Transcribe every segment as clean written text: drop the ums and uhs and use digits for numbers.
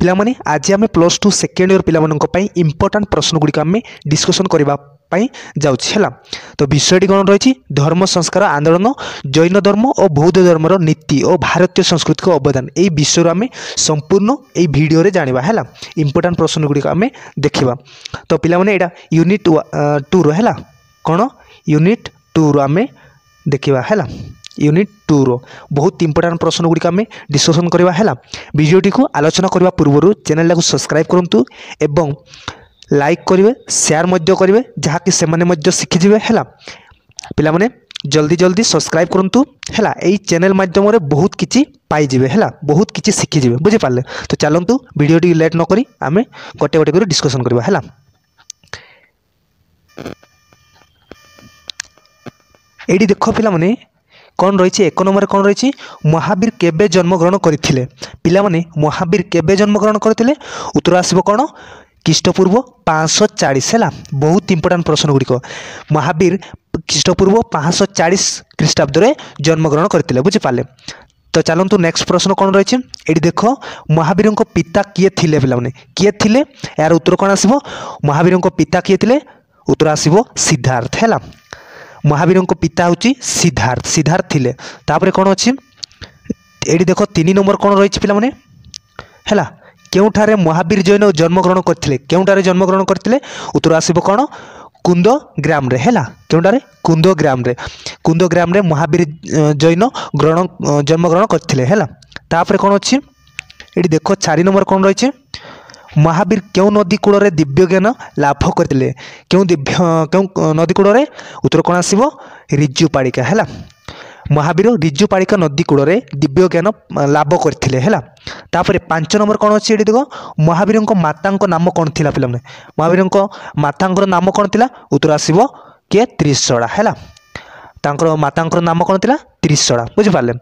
पिलामाने आज आम plus two second year पिलामानंक इंपोर्टेंट प्रश्न गुड़िक आम डिस्कसन करबा जाऊँ। तो विषयटी कौन रही धर्म संस्कार आंदोलन जैन धर्म और बौद्ध धर्मर नीति और भारतीय संस्कृति को अवदान यही विषय आम संपूर्ण यही भिडियो रे जानिबा है इंपोर्टेंट प्रश्न गुड़िक आम देखा। तो पिलामाने एटा यूनिट 2 रो है कौन यूनिट 2 रो आम देखा है यूनिट 2 रो बहुत इंपोर्टेंट प्रश्न गुड़िक आम डिस्कसन करवा है। वीडियोटी को आलोचना करने पूर्व चैनल को सब्सक्राइब करूँ एवं लाइक करेंगे शेयर करेंगे जहाँकि से मैंने शिखिजे है। पिलामाने जल्दी जल्दी सब्सक्राइब करूँ है यही चैनल माध्यम बहुत किसी पाइबे है बहुत किसी शिखिजे बुझीपारे। तो चलतु वीडियोटी लेट नक आम गोटे गोटे कर डिस्कसन करवा है। ये देख पिलामाने कौन रही एक नंबर कौन रही महावीर केबे जन्मग्रहण करथिले पिलामाने महावीर केबे जन्मग्रहण करथिले उत्तर आसीबो कौन ख्रीष्टपूर्व 540 है बहुत इंपोर्टेंट प्रश्न गुड़िक महावीर ख्रीष्टपूर्व 540 ख्रीष्टाब्द में जन्मग्रहण करथिले बुझीपारे। तो चलतु नेक्स्ट प्रश्न कौन रही ये देख महावीर पिता किए थिले पिलामाने किए थिले यार उत्तर कौन आसीबो महावीर पिता किए थिले उत्तर आसीबो सिद्धार्थ है महावीर पिता हूँ सिद्धार्थ सिद्धार्थ थिले। तापर कौन अच्छी ये देख 3 नंबर कौन रही पिलामाने है केउठारे महावीर जैन जन्मग्रहण करथिले केउठारे जन्मग्रहण करथिले उत्तर आसीबो कौन कुंद ग्राम रे है केउठारे कुंद ग्राम रे महावीर जैन जन्मग्रहण करथिले है। तापर कौन अच्छी ये देख 4 नंबर कौन रही महावीर क्यों नदी कूल रे दिव्य ज्ञान लाभ करथिले क्यों नदी कूल रे उत्तर कौन आसीबो रिजुपाड़िका है महावीर रिजुपाड़िका नदी कूल रे दिव्य ज्ञान लाभ करथिले है। तापर 5 नंबर कौन अच्छी ये देख महावीर माता नाम कौन थिला पिलाने महावीर माता नाम कौन थिला उत्तर आसीबो किए त्रिशला है माता नाम कौन थिला त्रिशला बुझीपारे।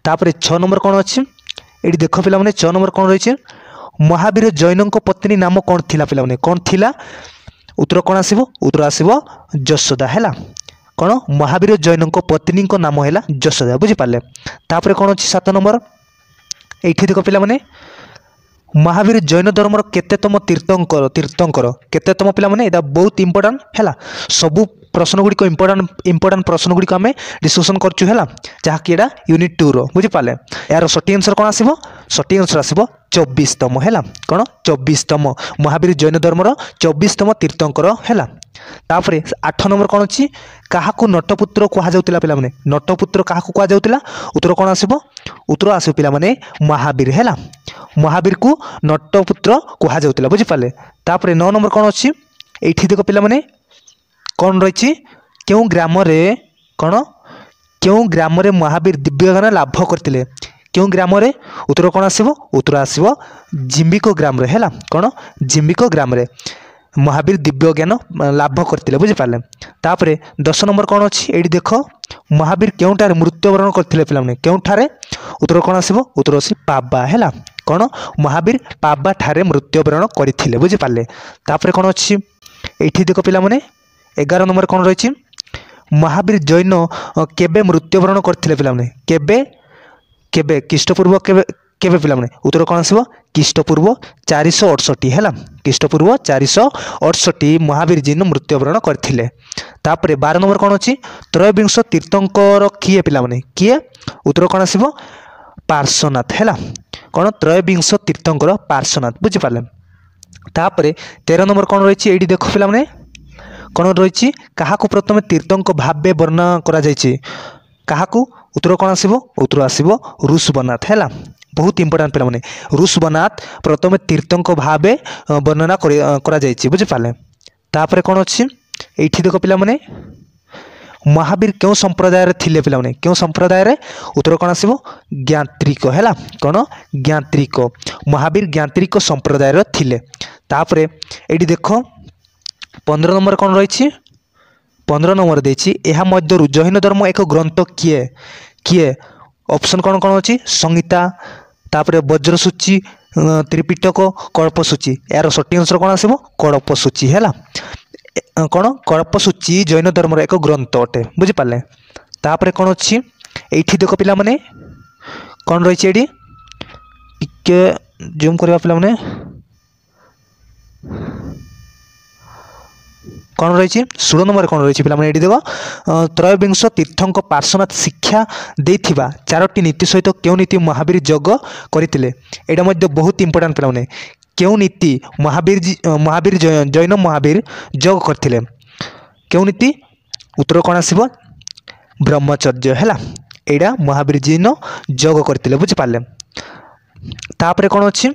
तापर 6 नंबर कौन अच्छी ये देख पिलाने 6 नंबर कौन रही महावीर जैन पत्नी नाम कौन थिला पिलाने कौन थिला उत्तर कौन आसीबो उत्तर आसीबो यशोदा है कौन महावीर जैन पत्नी नाम है यशोदा बुझीपारे। तापर कौन अच्छी 7 नंबर ये देख पिलाने महावीर जैन धर्मर केतेतम तीर्थंकर केतेतम पिलाने एटा बहुत इंपोर्टेंट है सबू प्रश्न गुड़िक इंपोर्टेंट प्रश्न गुड़िक आम डिस्कसन करछु है जहाँकि एटा यूनिट 2 रो बुझीपारे। यार सठी आंसर कौन आसीबो सठी आंसर आसीबो 24तम है कौन 24तम महावीर जैन धर्मर 24तम तीर्थंकर है। तापर 8 नंबर कौन अच्छी क्या नटपुत्र कहुला पिलाने नटपुत्र क्या कहुला उत्तर कौन आसीबो उत्तर आसो पिलाने महावीर है महावीर को नटपुत्र कहुला बुझीपारे। तापर 9 नंबर कौन अच्छी ये देख पिलाने कौन रही क्यों ग्राम कौन क्यों ग्राम महावीर दिव्य ज्ञान लाभ करते क्यों ग्राम उत्तर कौन आसीबो उत्तर आसीबो जिम्बिको ग्राम रे है कौन जिम्बिको ग्राम रे महावीर दिव्य ज्ञान लाभ करते बुझीपारे। तापर 10 नंबर कौन अच्छी ये देख महावीर केउठारे मृत्युवरण करते पिलाने केउठारे उत्तर कौन आसीबो उत्तर आसी पाबा है कौन महावीर पाबा ठारे मृत्युवरण करते बुझीपारे। तापर कौन अच्छी ये देख पिलाने 11 नंबर कौन रही महावीर जैन केबे मृत्युवरण करते पिलाने केबे केबे ख्रीष्टपूर्व केबे केबे पिलाने उत्तर कौन आसीबो ख्रीष्टपूर्व 468 है ख्रीष्टपूर्व 468 महावीर जैन मृत्युवरण करते। तापर 12 नंबर कौन अच्छी त्रयोविंश तीर्थंकर किए पिलाने किए उत्तर कौन आसीबो पार्श्वनाथ है कौन त्रयोविंश तीर्थंकर पार्श्वनाथ बुझीपारे। तापर 13 नंबर कौन रही ये देख पिलाने कौन रही क्या प्रथम तीर्थंक भाव वर्णना करा क्या उत्तर कौन आसीबो उत्तर आसीबो ऋषभनाथ है बहुत इंपोर्टेंट पिलाने ऋषभनाथ प्रथम तीर्थंक भाव वर्णना करा बुझीपारे। तापर कौन अच्छी ये देख पिलाने महावीर क्यों संप्रदाय थिले पिलाने क्यों संप्रदाय उत्तर कौन आसीबो ज्ञात्रिक है कौन ज्ञात्रिक महावीर ज्ञात्रिक संप्रदाय थिले। तापर ये देख 15 नंबर कौन रही 15 नंबर देछि एहा मध्यरु जैन धर्म एक ग्रंथ किए किए ऑप्शन कौन कौन अच्छी संहिता तापर वज्रसूची त्रिपिटक कल्पसूची यार सठी आंसर कौन आसीबो कल्पसूची है कौन कल्पसूची जैन धर्म एक ग्रंथ अटे बुझीपारे। तापर कौन अच्छी ये देख पिला माने कौन रही जूम करवा पिलाने कौन रही 16 नंबर कौन रही पे ये देख त्रयोविंश तीर्थों पार्श्वनाथ शिक्षा देथिबा 4टी नीति सहित क्यों नीति महावीर जग करते यहाँ बहुत इंपोर्टाट पे क्यों नीति महावीर जैन महावीर जग करते क्यों नीति उत्तर कौन आसब ब्रह्मचर्य है यहाँ महावीर जैन जग करते बुझिपारे तापर कौन अच्छी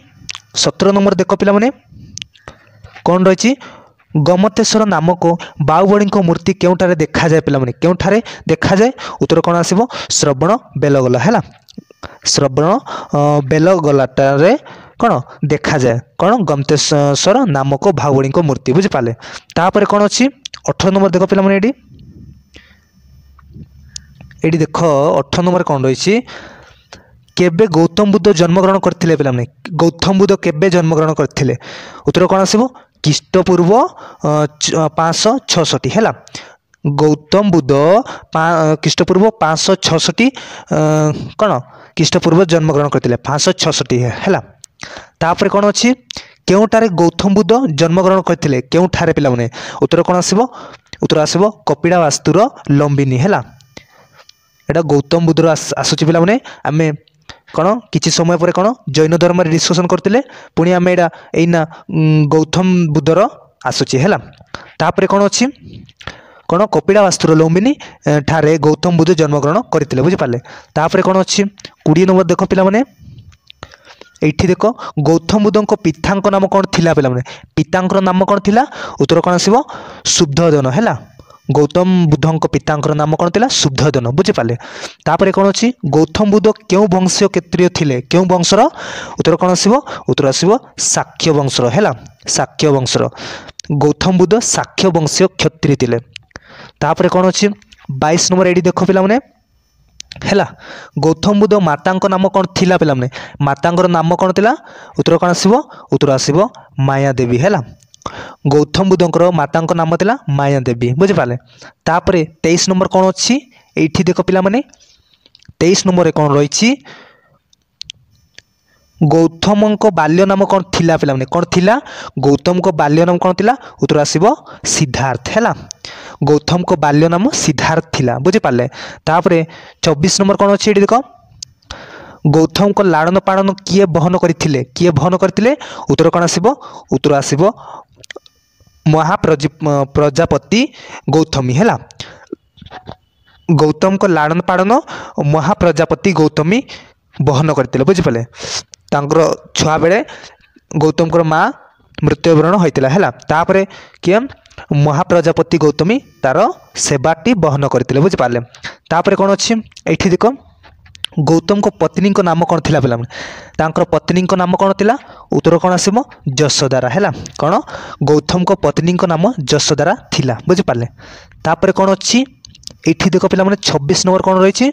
17 नंबर देख पे कौन रही गमतेश्वर नामक बाहुबड़ी मूर्ति केउठारे देखा जाए पे केउठारे देखा जाए उत्तर कौन आसब श्रवण बेलगला है श्रवण बेलगलाटे कौन देखा जाए कौन गमतेश्वर नामक बाहुबड़ी मूर्ति बुझिपारे तापर कौन अच्छी 18 नंबर देख पे ये देख 18 नंबर कौन रही केबे गौतम बुद्ध जन्मग्रहण करते पे गौतम बुद्ध केबे जन्मग्रहण करते उत्तर कौन आसब ख्रीष्टपूर्व 566 है गौतम बुद्ध ख्रीष्टपूर्व 566 कौन ख्रीष्टपूर्व जन्मग्रहण करते 566 है तापर कौन अच्छी केउठारे गौतम बुद्ध जन्मग्रहण करते केउठारे पे उत्तर कौन आसब उत्तर आसब कपिलावास्तुर लंबिनी है यहाँ गौतम बुद्ध आसूची पे आम कौन किसी समय पर कौन जैन धर्म डिस्कसन करते पुणी आम यहाँ गौतम बुद्धर आसूची है तापर कौन अच्छी कौन कपिलावास्तुर लंबिनी ठारे गौतम बुद्ध जन्मग्रहण करते बुझिपारे तापर कौन अच्छी 20 नंबर देख पे ये देख गौतम बुद्ध पिता नाम कौन थिला पे पिता नाम कौन थिला उत्तर कौन आसब शुद्धोदन है गौतम बुद्ध पिता नाम कौन थिला शुद्धोदन बुझिपारे तापर कौन अच्छी गौतम बुद्ध क्यों वंशीय क्षत्रिय थिले क्यों वंशर उत्तर कौन आसब उत्तर आसब शाक्य वंशर है शाक्य वंशर गौतम बुद्ध शाक्य वंशीय क्षत्रिय थिले तापर कौन अच्छी 22 नंबर ये देख पे है गौतम बुद्ध माता नाम कौन थिला पे माता नाम कौन थिला उत्तर कौन आसब उत्तर आसब माया देवी है गौतम बुद्ध माता नाम थिला माया देवी बुझिपारे तापर 23 नंबर कौन अच्छी ये देख पिला 23 नंबर कौन रही गौतम बाल्य नाम कौन थिला पे कौन थिला गौतम बाल्य नाम कौन थिला उत्तर आसब सिद्धार्थ है गौतम बाल्य नाम सिद्धार्थ थिला बुझिपारे तापर 24 नंबर कौन अच्छी ये देख गौतम को लाड़न पाड़न किए बहन करते उत्तर कौन आसब उत्तर आसब महाप्रजापति गौतमी है गौतम को लाड़न पाड़न महाप्रजापति गौतमी बहन करते बुझिपारे छुआ बेले गौतम माँ मृत्युवरण होता है तापर किए महाप्रजापति गौतमी तार सेवाटी बहन करते बुझिपारे तापर कौन अच्छी ये देख गौतम को पत्नी को नाम कौन थिला पे पत्नी को नाम कौन थिला उत्तर कौन आसब जशोदारा है कौन गौतम को पत्नी को नाम जशोदारा थिला बुझिपारे तापर कौन अच्छी ये देख पे 26 नंबर कौन रही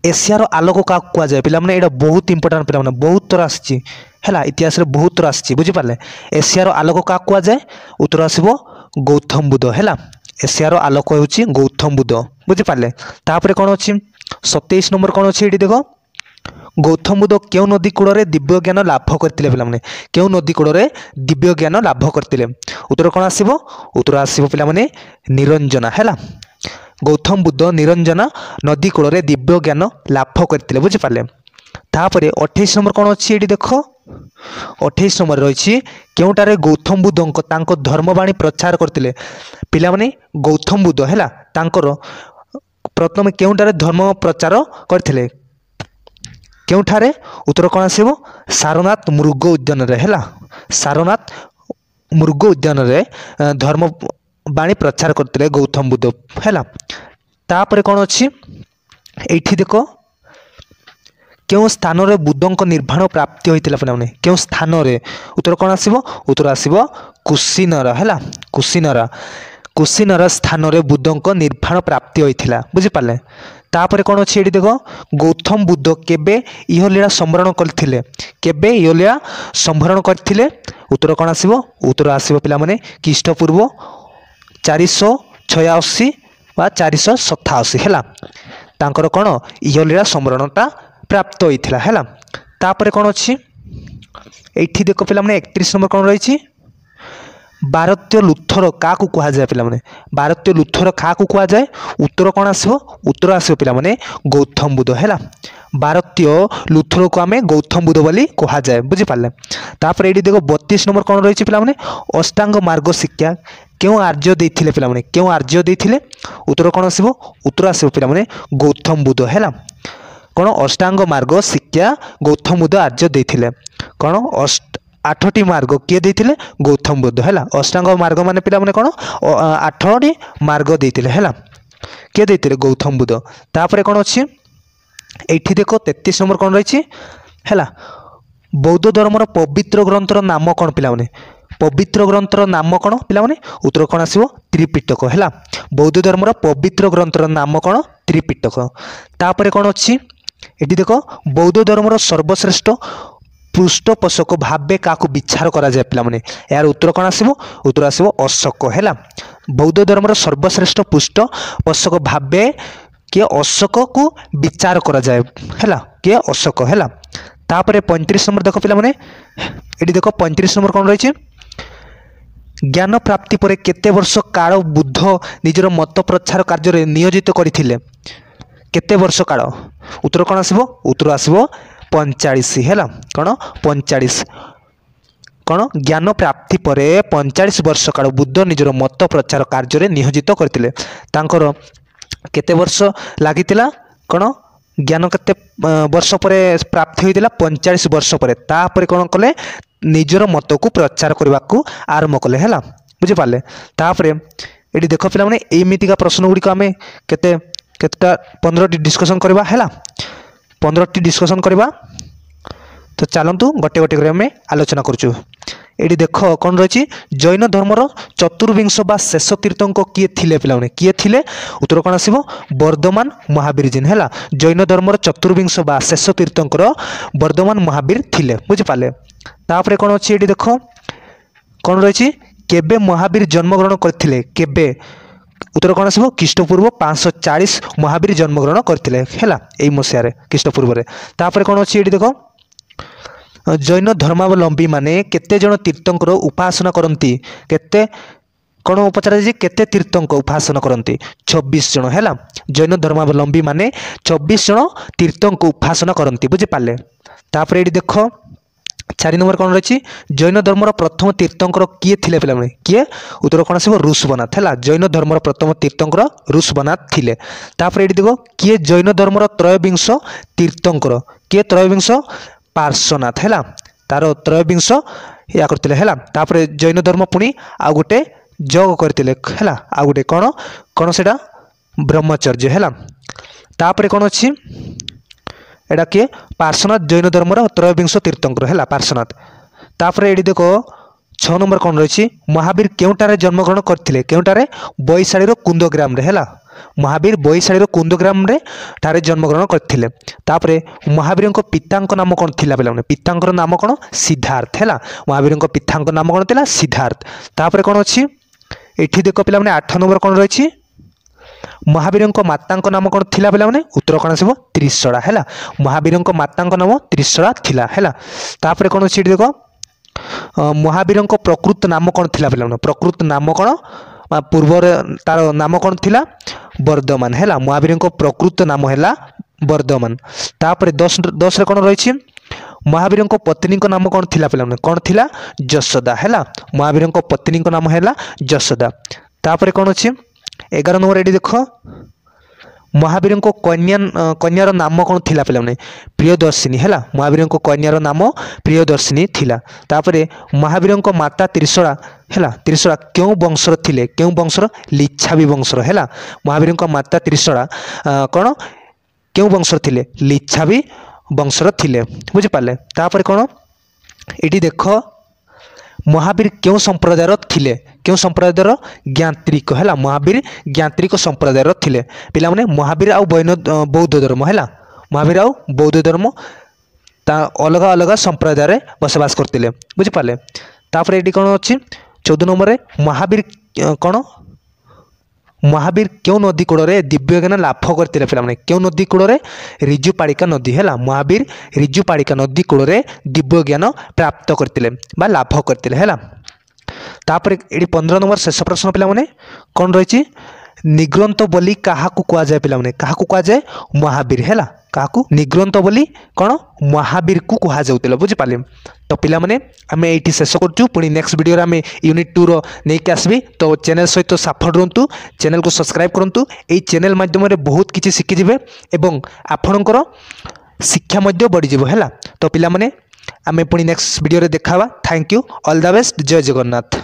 एशियार आलोक क्या कहुए पे यहाँ बहुत इंपोर्टाट पे बहुत थर आसी इतिहास बहुत थर आसी बुझिपारे एशियार आलोक क्या कहुए उत्तर आसब गौतम बुद्ध है एशियार आलोक हूँ गौतम बुद्ध बुझिपारे तापर कौन अच्छी 27 नंबर कौन अच्छी ये देख गौतम बुद्ध क्यों नदी कूल दिव्य ज्ञान लाभ करते पे क्यों नदी कूल दिव्य ज्ञान लाभ करते उत्तर कौन आसब उत्तर आसब पे निरंजना है गौतम बुद्ध निरंजना नदी कूल दिव्य ज्ञान लाभ करते बुझिपारे तापर 28 नंबर कौन अच्छी ये देख 28 नंबर रही केउटारे गौतम बुद्ध धर्मवाणी प्रचार करते पिलामाने गौतम बुद्ध है प्रथम केउटारे धर्म प्रचार करते केउठारे उत्तर कौन आसब सारनाथ मृग उद्यान है सारनाथ मृग उद्यान धर्मवाणी प्रचार करते गौतम बुद्ध है तापर कौन अच्छी ये देख क्यों स्थान रे बुद्धों निर्वाण प्राप्ति होता पे क्यों स्थान रे उत्तर कौन आसब उत्तर आसब कुशीनरा है कुशीनरा स्थान रे बुद्धों निर्वाण प्राप्ति होता बुझिपारे तापर कौन अच्छी ये देख गौतम बुद्ध केबे इहलीला संवरण करथिले केबे इहलीला संवरण करथिले उत्तर कौन आसब उत्तर आसब पिलामाने ख्रीष्टपूर्व 486 बा 487 है तांकर कौन इहलीला संवरणटा प्राप्त होता है तापर कौन अच्छी ये देख पे 31 नंबर कौन रही भारतीय लुथर क्या कह जाए पे भारतीय लुथर क्या कह जाए उत्तर कौन आसो उत्तर आसो पे गौतम बुद्ध है भारतीय लुथर को आम गौतम बुद्ध बोली कह जाए बुझीपारे तापर ये देख 32 नंबर कौन रही पे अष्टांग मार्ग शिक्षा क्यों आर्य देते पे क्यों आर्य देते उत्तर कौन आसो उत्तर आसो पे गौतम बुद्ध है कौन अष्टांग मार्ग शिक्षा गौतम बुद्ध आर्य देते कौन 8टी मार्ग किए देते गौतम बुद्ध है अष्टांग मार्ग मान पे कौन 8टी मार्ग देते है किए देते गौतम बुद्ध तापर कौन अच्छी ये देख 33 नंबर कौन रही है बौद्ध धर्मर पवित्र ग्रंथर नाम कौन पे पवित्र ग्रंथर नाम कौन पे उत्तर कौन आसो त्रिपिटक है बौद्ध धर्मर पवित्र ग्रंथर नाम कौन त्रिपिटक तापर कौन अच्छी ये देख बौद्ध धर्मर सर्वश्रेष्ठ पृष्ठपोषक भावे क्या विचार करा जाए पे यार उत्तर कौन आसो उत्तर आसो अशोक है बौद्ध धर्मर सर्वश्रेष्ठ पृष्ठपोषक भावे किए अशोक को विचार करा जाए है किए अशोक है तापर 35 नंबर देख पे ये देख 35 नंबर कौन रही ज्ञान प्राप्ति पर केते वर्ष काल बुद्ध निजर मत प्रचार कार्य नियोजित करथिले केते वर्ष काल उत्तर कौन आसो उत्तर आसो 45 है कौन 45 कौन ज्ञान प्राप्ति पर 45 वर्ष काल बुद्ध निजर मत प्रचार कार्य नियोजित करथिले तांकर केते वर्ष लागितिला कौन ज्ञान केते वर्ष पर प्राप्ति होइतिला 45 वर्ष पर तापर कौन कले निजर मत को प्रचार करने को आरंभ कले है बुझीपारे तापर ये देख पे एमतीका प्रश्न गुड़िक आम केते 15टी डिस्कसन करवा है 15टी डिस्कसन करवा तो चलतु गोटे गोटे कर आलोचना करूँ ये देख कौन रही जैन धर्मर चतुर्विंश बा शेष तीर्थंक किए थिले पे किए थिले उत्तर कौन आसो वर्धमान महावीर जिन है जैन धर्मर चतुर्विंश बा शेष तीर्थंकर वर्धमान महावीर थिले बुझीपारे तापर कौन अच्छी ये देख कौन रही केबे महावीर जन्मग्रहण करथिले केबे उत्तर कौन आसो ख्रीष्टपूर्व 540 महावीर जन्मग्रहण करथिले है यही मसीह ख्रीष्टपूर्व तापर कौन अच्छी ये देख जैन धर्मावलंबी माने केते जन तीर्थंकर उपासना करती केते कौन पचार केते तीर्थंक उपासना करती 26 जन है जैन धर्मावलंबी माने 26 जन तीर्थंक उपासना करती बुझीपारे तापर ये देख 4 नंबर कौन रही जैन धर्मर प्रथम तीर्थंकर किए थिले पे किए उत्तर कौन आसो ऋषभनाथ है जैन धर्मर प्रथम तीर्थंकर ऋषभनाथ थिले तापर ये देख किए जैन धर्मर त्रयोविंश तीर्थंकर किए त्रयोविंश पार्श्वनाथ है तार त्रयोविंश या करते है तापर जैन धर्म पुणी आ गोटे जग करते है आ गोटे कौन कौन से ब्रह्मचर्य है तापर कौन अच्छी एटा किए पार्श्वनाथ जैन धर्मर त्रयोविंश तीर्थंकर है पार्श्वनाथ तापर ये देख 6 नंबर कौन रही महावीर केउटारे जन्मग्रहण करते केउटारे बैशाड़ी कुंदग्राम है महावीर बैशाड़ी कुंदग्राम ठारे जन्मग्रहण करते तापर महावीर पिता नाम कौन थिला पे पिता नाम कौन सिद्धार्थ है महावीर पिता नाम कौन थिला सिद्धार्थ तापर कौन अच्छी ये देख पे 8 नंबर कौन रही महावीर माता नाम कौन थिला पे उत्तर कौन आसो त्रिशला है महावीर माता नाम त्रिशला थिला है तापर कौन अच्छी देख महावीर प्रकृत नाम कौन थिला पे प्रकृत नाम कौन पूर्व तार नाम कौन थिला वर्धमान है महावीर प्रकृत नाम है वर्धमान तापर 10 कौन रही महावीर पत्नी नाम कौन थिला पे कौन थिला जशोदा है महावीर पत्नी नाम है जशोदा तापर कौन अच्छी 11 नंबर ये देख महावीर कन्यार नाम कौन थिला पे प्रियदर्शिनी है महावीर कन्यार नाम प्रियदर्शिनी थिला तापर महावीर माता त्रिशला है त्रिशला क्यों वंशर थिले क्यों वंशर लिच्छावी वंशर है महावीर माता त्रिशला कौन क्यों वंशर थिले लिच्छावी वंशर थिले बुझीपारे तापर कौन ये देख महावीर क्यों संप्रदायर थिले क्यों संप्रदायर ज्ञात्रिक है महावीर ज्ञात्रिक संप्रदायर थिले पिला माने महावीर आउ बौद्ध धर्म है महावीर आउ बौद्ध धर्म अलग अलग संप्रदाय बसवास करते बुझीपारे तापर ये कौन अच्छी 14 नंबर महावीर कौन महावीर क्यों नदी कूल दिव्य ज्ञान लाभ करते पे क्यों नदी कूल रिजुपाड़िका नदी है महावीर रिजुपाड़िका नदी कूल दिव्य ज्ञान प्राप्त करते लाभ करते है। तापर ये 15 नंबर शेष प्रश्न पे कौन रही निग्रंथ बोली क्या कहुए पे क्या कहुए महावीर है क्या निग्रंथ बोली कौन महावीर को कहुला बुझिपारे। तो पिला माने आमे एटी शेष करचु पुणी नेक्स्ट वीडियो आमे यूनिट 2 रो नहीं कि आसबी। तो चैनल सहित साफल रुहतु चैनल को सब्सक्राइब करंतु एई चैनल माध्यम रे बहुत किछि शिखि जिवे एवं आपणकर शिक्षा मध्य बढ़ी जिवो हैला। तो पिला माने आमे पुणी नेक्स्ट वीडियो रे देखावा। Thank you all the best जय जगन्नाथ।